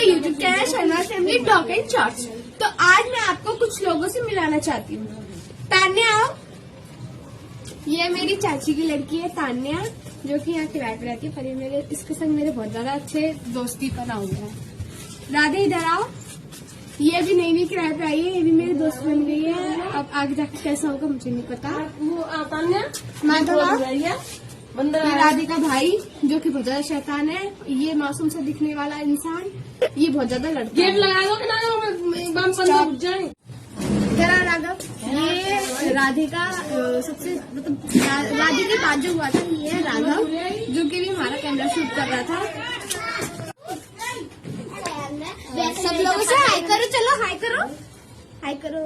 YouTube channel Sharma family blog and shorts. तो आज मैं आपको कुछ लोगों से मिलाना चाहती हूँ। तान्या आओ। ये मेरी चाची की लड़की है तान्या, जो कि यहाँ किराए पे रहती है, पर ये इसके संग मेरे बहुत ज्यादा अच्छे दोस्ती पर हो गया। राधे इधर आओ। ये भी नई नई किराए पे आई है, ये भी मेरी दोस्त बन गई है। अब आगे जाके कैसा होगा मुझे नहीं पता। तान्या ये राधिका भाई, जो कि बहुत ज्यादा शैतान है। ये मासूम से दिखने वाला इंसान, ये बहुत ज्यादा लड़का गेट लगा दो कि ना उठ जाए। जरा राघव, ये राधिका सबसे मतलब राधिका के बाद जो हुआ था, ये है राघव, जो कि भी हमारा कैमरा शूट कर रहा था। सब लोगों से हाई करो, चलो हाई करो, हाई करो,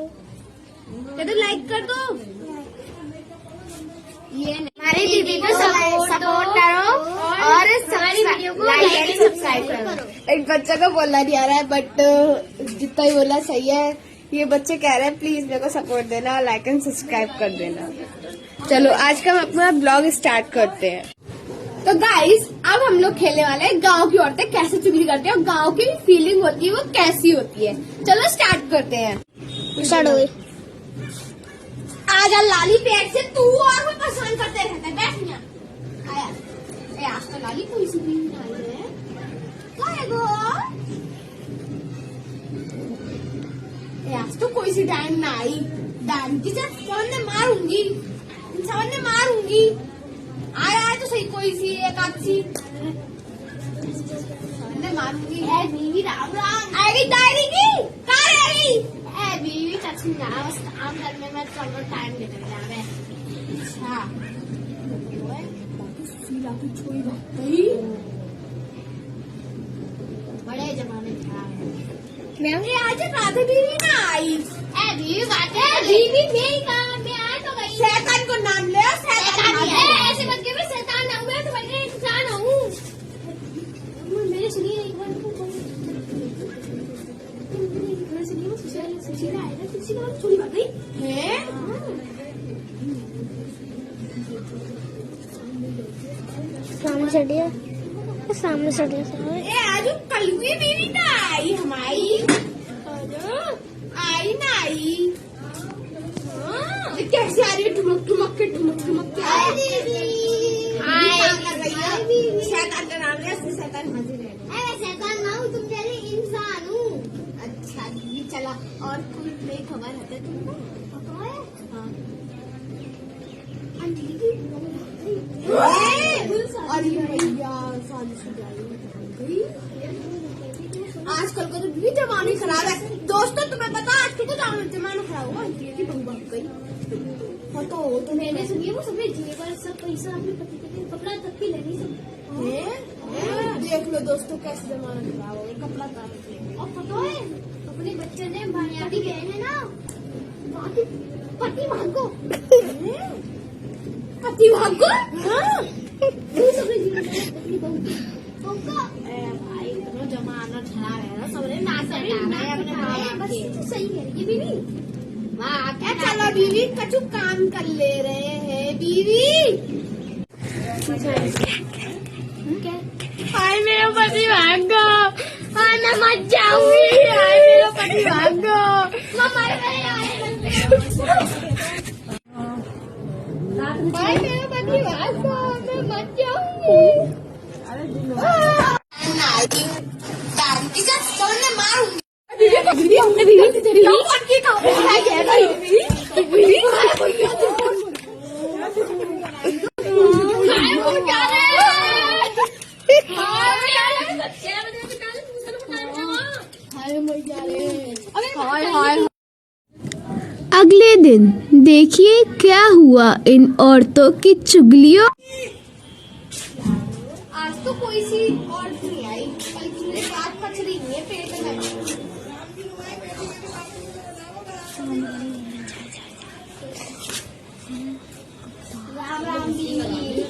चलो लाइक कर दो। ये हमारी दीदी को सपोर्ट करो और हमारी वीडियो को लाइक एंड सब्सक्राइब करो। एक बच्चा को बोलना नहीं आ रहा है, बट जितना ही बोला सही है। ये बच्चे कह रहे हैं प्लीज मेरे को सपोर्ट देना और लाइक एंड सब्सक्राइब कर देना। चलो आज का हम अपना ब्लॉग स्टार्ट करते हैं। तो गाइस, अब हम लोग खेलने वाले हैं गांव की औरतें कैसे चुगली करते हैं और गांव की फीलिंग होती है वो कैसी होती है। चलो स्टार्ट करते हैं। आजा लाली पेट से, तू और वो परेशान करते रहते हैं। बैठ यहाँ आया। आज तो लाली कोई सी भी नहीं आई है। क्या है वो? आज तो कोई सी टाइम ना आई। डांस की सिर्फ सामने मारूंगी, सामने मारूंगी। आया तो सही कोई सी एक आध सी मारूंगी। है बीवी राम राम आएगी डायरी की कहाँ रहेगी? है बीवी चाची काम करने में थोड़ा टाइम निकल जा रहा है। अच्छा छोड़ी बात गई, बड़े जमाने में आज राधे बीवी ना आई। बीवी बात है, बीवी मेरी काम में आए तो गई। शैतान को नाम ले, शैतान ऐसे मत के, मैं शैतान ना हुआ तो मैं इंसान हूँ। मेरे सुनिए एक बार छोड़ी बात गई है। सामने चढ़िए, सामने चढ़िए। आज कल हुई बीवी ना आई हमारी, आई ना आई। कैसे आ रही है? ठुमक ठुमक के शैतान का नाम है, शैतान हाजिर है। शैतान ना हूँ, तुम पहले इंसान हूँ। अच्छा दीदी चला। और कोई नई खबर है तुमको? अरे भैया आजकल का तो भी जमाने खराब है। दोस्तों तुम्हें पता आजकल तो जमाना खराब हुआ की बहू भाग गई। तो मैंने सुनिए वो सब जेवर सब पैसा अपने पति के कपड़ा तक की लेनी सब। देख लो दोस्तों कैसे जमाना खराब हो गया, कपड़ा तक। और पता है अपने बच्चे ने भाई बहन है ना, पति भागो पति भागो। भाई जमाना खराब है ना, सबने नाच सही है ये बीवी। क्या चलो बीवी कछु काम कर ले रहे हैं बीवी। हाय मेरा पति भाग गो, हाय मैं मर जाऊंगी। हाय मेरा पति भाग गो, हाय मेरा पति भाग गो, मैं मर जाऊंगी। अगले दिन देखिए क्या हुआ इन औरतों की चुगलियों। आज तो कोई सी औरत नहीं आई, बल्कि मेरे साथ पचड़ी नहीं है पेट में। राम राम दीदी।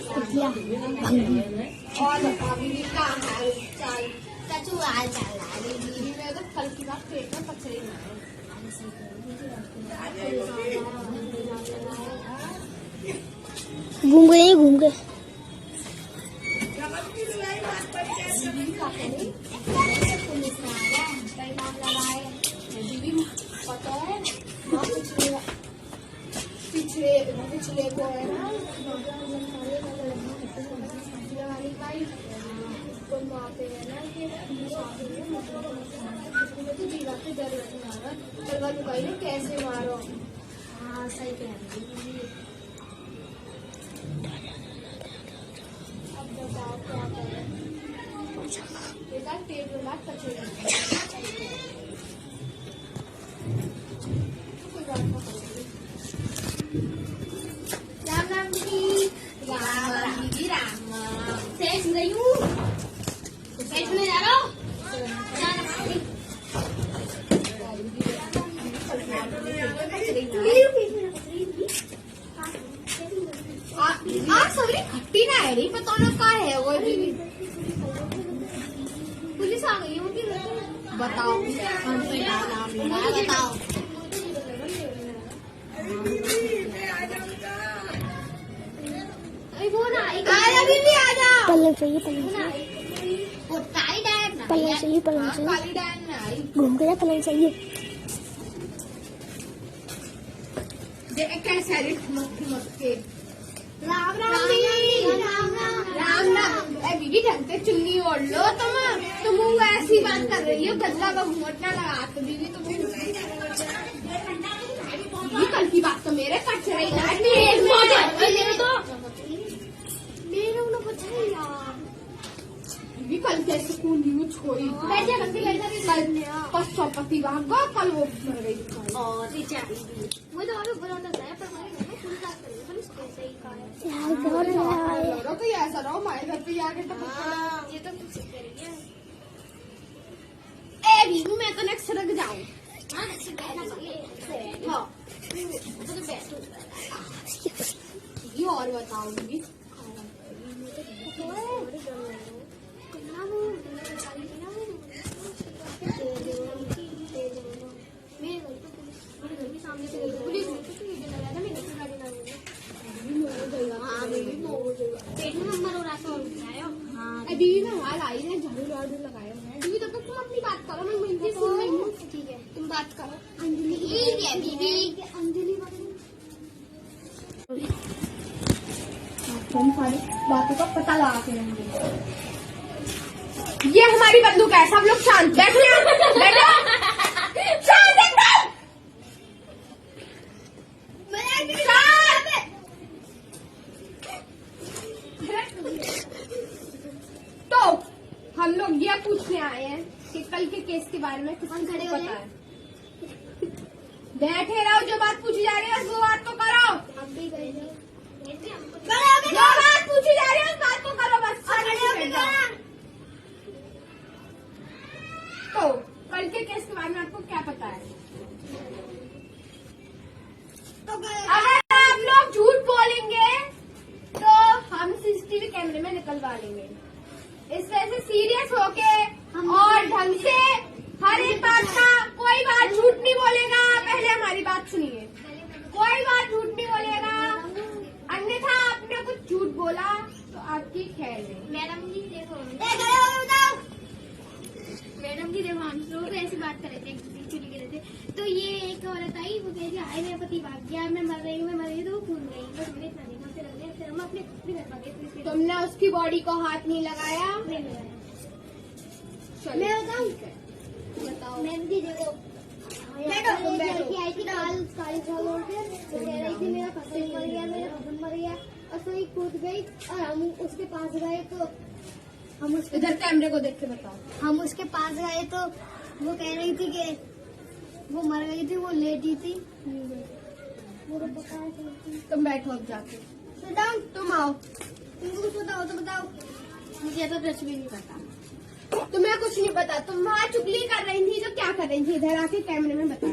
और दीदी का हाल चाल? चाचू हाल चाल है दीदी। मेरे तो कल की बात पेट में पचड़ी नहीं है। घूम गए पुलिस में आ गया, कई मामला लाए। दीदी पता है ना, पिछले को है ना वाली भाई तो वहाँ पे है ना कि जीवा के डर मारा, चलवा लुकाई ने कैसे मारो। हाँ सही कह रही है। अब बताओ क्या करें, बेटा तेल वाला कचरा राम राम जी, राम दीदी राम। सेठ गई हूँ, सेठ में जा रहा हूँ। सॉरी खट्टी ना है रही, पता ना क्या है वो दीदी। पुलिस आ गई है उनकी। बताओ बताओ। अरे वो ना एक आजा दीदी आजा। पलंग चाहिए, पलंग वो ना वो टाइट है ना। पलंग चाहिए, पलंग चाहिए, काली डान में आई घूम गया, पलंग चाहिए। कैसे ठुमक के राम राम राम दीदी, राम राम राम राम। दीदी ढंग से चुन्नी ओढ़ लो, तुम ऐसी बात कर रही हो, गद्दा का घूंघट ना लगा। तो दीदी तुम्हें दीदी कल की बात तो मेरे कट रही है। मेरे उन्हें कुछ नहीं यार। दीदी कल कैसे कौन न्यूज छोड़ी बैठ जा, बंदी बैठ जा। पशुपति भागा कल वो मर गई। और बेचारी वो तो अभी बुरा होता है, पर हमारे घर में पुलिस आ गई, पुलिस कैसे ही कहा है। यार बहुत है। लड़ो तो ऐसा रहो हमारे घर पे आके तो ये तो कुछ करेंगे। ए बीबू मैं तो नेक्स्ट सड़क जाऊँ। हाँ ऐसे कहना चाहिए। हाँ तो बैठो। ये और बताओ दीदी। दीदी मैं हाल आई है, झाड़ू वाड़ू लगाए हुए हैं। दीदी तब तक तुम अपनी बात करो, मैं मेहंदी सुन रही हूँ। ठीक है, तुम बात करो। अंजलि ठीक है दीदी। अंजलि तुम सारी बातों का पता लगा के रहेंगे। ये हमारी बंदूक है, सब लोग शांत बैठो, बैठो शांत एकदम। तो हम लोग ये पूछने आए हैं कि कल के केस के बारे में कुछ खड़े हो पता है? बैठे रहो, जो बात पूछी जा रही है वो बात तो करो। हम भी गए थे। जो बात पूछी जा रही है उस बात को करो बस। तो कल के केस के बारे में आपको क्या पता है? अगर आप लोग झूठ बोलेंगे तो हम सीसीटीवी कैमरे में निकलवा लेंगे। इस वजह से सीरियस होके और ढंग से हर एक बात का, कोई बात झूठ नहीं बोलेगा। पहले हमारी बात सुनिए, कोई बात झूठ नहीं बोलेगा, अन्यथा आपने कुछ झूठ बोला तो आपकी खैर है। मैडम जी देखो, मैडम जी देखो, हम लोग ऐसी बात कर रहे थे, चुरी कर रहे थे, तो ये एक औरत आई, वो कह रही हाय मेरा पति भाग गया, मैं मर रही हूँ, तो वो कूद गई। बस मैंने इतना देखा, फिर हम अपने घर भागे। तुमने उसकी बॉडी को हाथ नहीं लगाया? नहीं लगाया। चलो, मैं बताऊं? ठीक है, बताओ। मैम जी देखो, बैठो, तुम बैठो। लड़की आई थी काली झाल ओढ़ के, वो कह रही थी मेरा हस्बैंड मर गया, मेरा हस्बैंड मर गया, और सोई कूद गई। और हम उसके पास गए तो हम उसके इधर कैमरे को देख के बताओ। हम उसके पास गए तो वो कह रही थी कि वो मर गई थी, वो लेटी थी। वो तो बताया तुम बैठो अब जाके। तुम आओ। तुमको कुछ बताओ तो बताओ। मुझे तो कुछ भी नहीं पता। तुम्हें कुछ नहीं पता, तुम वहाँ चुगली कर रही थी तो क्या कर रही थी? इधर आके कैमरे में बताओ।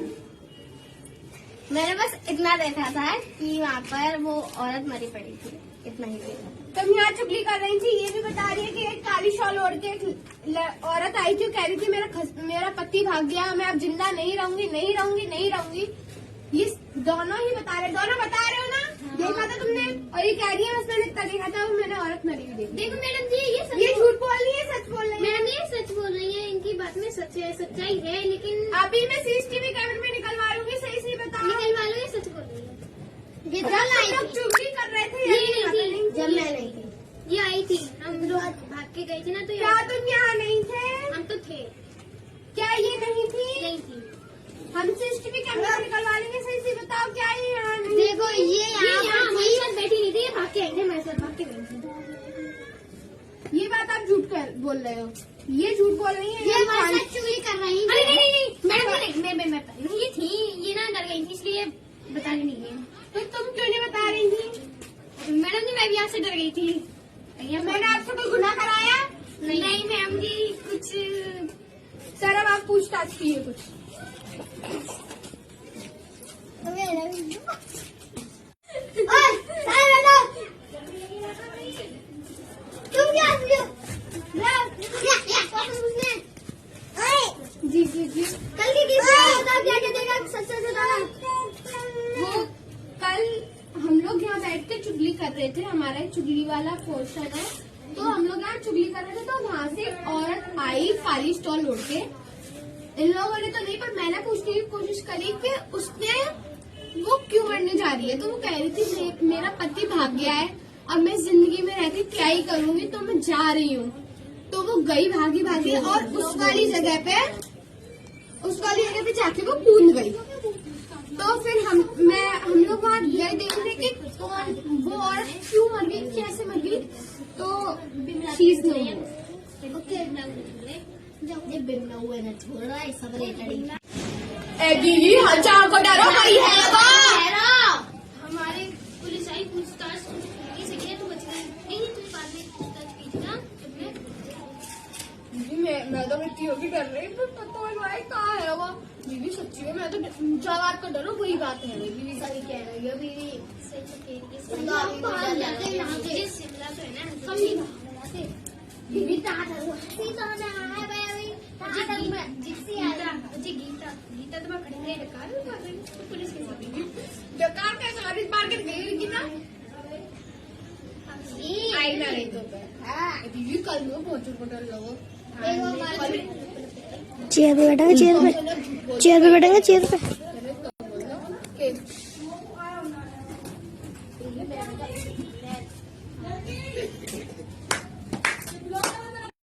मैंने बस इतना देखा था कि वहाँ पर वो औरत मरी पड़ी थी, इतना ही देखा। तुम यहाँ चुगली कर रही थी, ये भी बता रही है कि एक काली शॉल ओढ़ के एक औरत आई थी, कह रही थी मेरा पति भाग गया, मैं अब जिंदा नहीं रहूंगी, नहीं रहूंगी, नहीं रहूंगी। ये दोनों ही बता रहे, दोनों बता रहे हो ना? देखा था तुमने? और ये कह रही है बस मैंने इतना देखा था, मैंने औरत मरी हुई देखी। देखो मैडम जी, ये ये झूठ बोल रही है, सच बोल रही है। मैडम ये सच बोल रही है, इनकी बात में ये सच्चाई है, लेकिन अभी मैं सीसीटीवी कैमरे में निकलवा लूंगी, सही सही बताओ। निकलवा लो, ये सच बोल रही है। ये जब जब आई तुम लोग थी, चुगली कर रहे थे, ये ये नहीं थी, जब मैं नहीं थी, ये आई थी, हम लोग भाग के गए थे ना, तो ये क्या तुम यहाँ नहीं थे? हम तो थे, क्या ये नहीं थी? नहीं थी। हम सीसीटीवी कैमरे में निकलवा लेंगे, सही सही बताओ क्या ये यहाँ नहीं? देखो ये यहाँ हमारे साथ बैठी नहीं थी, ये भाग के आई थी हमारे साथ, भाग के गई थी। ये बात आप झूठ बोल रहे हो, ये झूठ बोल रही है। ये हमारे साथ चुगली कर रही है। अरे नहीं, मैडम नहीं, ये थी, ये ना डर गई थी, इसलिए बताने नहीं गई। तो तुम क्यों नहीं बता रही थी? मैडम जी, मैं भी यहाँ से डर गई थी। मैंने आपसे कोई गुनाह कराया? नहीं मैम जी, कुछ सर अब आप पूछताछ कीजिए कुछ। तुम क्या जी जी जी। कल की क्या देगा, सच सच बताना। वो कल हम लोग यहाँ बैठ के चुगली कर रहे थे, हमारा एक चुगली वाला पोर्शन है, तो हम लोग यहाँ चुगली कर रहे थे, तो वहाँ से एक औरत आई खाली स्टॉल उड़ के। इन लोगों ने तो नहीं, पर मैंने पूछने की कोशिश करी कि उसने वो क्यों मरने जा रही है, तो वो कह रही थी मेरा पति भाग गया है, अब मैं जिंदगी में रहती क्या ही करूंगी, तो मैं जा रही हूँ। तो वो गई भागी भागी और उस वाली जगह पे जाके वो कूद गई। तो फिर हम लोग वहाँ गए देखने कि कौन वो औरत क्यों मर गई, कैसे मर गई। तो चीज नहीं दीदी हजार को डरो भाई है हमारे पुलिस आई, पूछताछ की, तो बच गई। नहीं तुम बाद में पूछताछ की थी ना तुमने। मैं तो बच्ची होगी कर रही, पर पता नहीं भाई कहाँ है वो। दीदी सच्ची में मैं तो जवाब को डरो, वही बात है। दीदी सही कह रही है दीदी। सही तो कह रही है। शिमला तो है ना, हम नहीं भाग दीदी कहाँ गीता तो मैं खड़ी नहीं डकार पुलिस के साथ डकार का सवारी बार कर गई गीता आई ना नहीं तो दीदी कल में पहुंचो पटल लोगो। चेयर पे बैठेंगे, चेयर पे बैठेंगे, चेयर पे।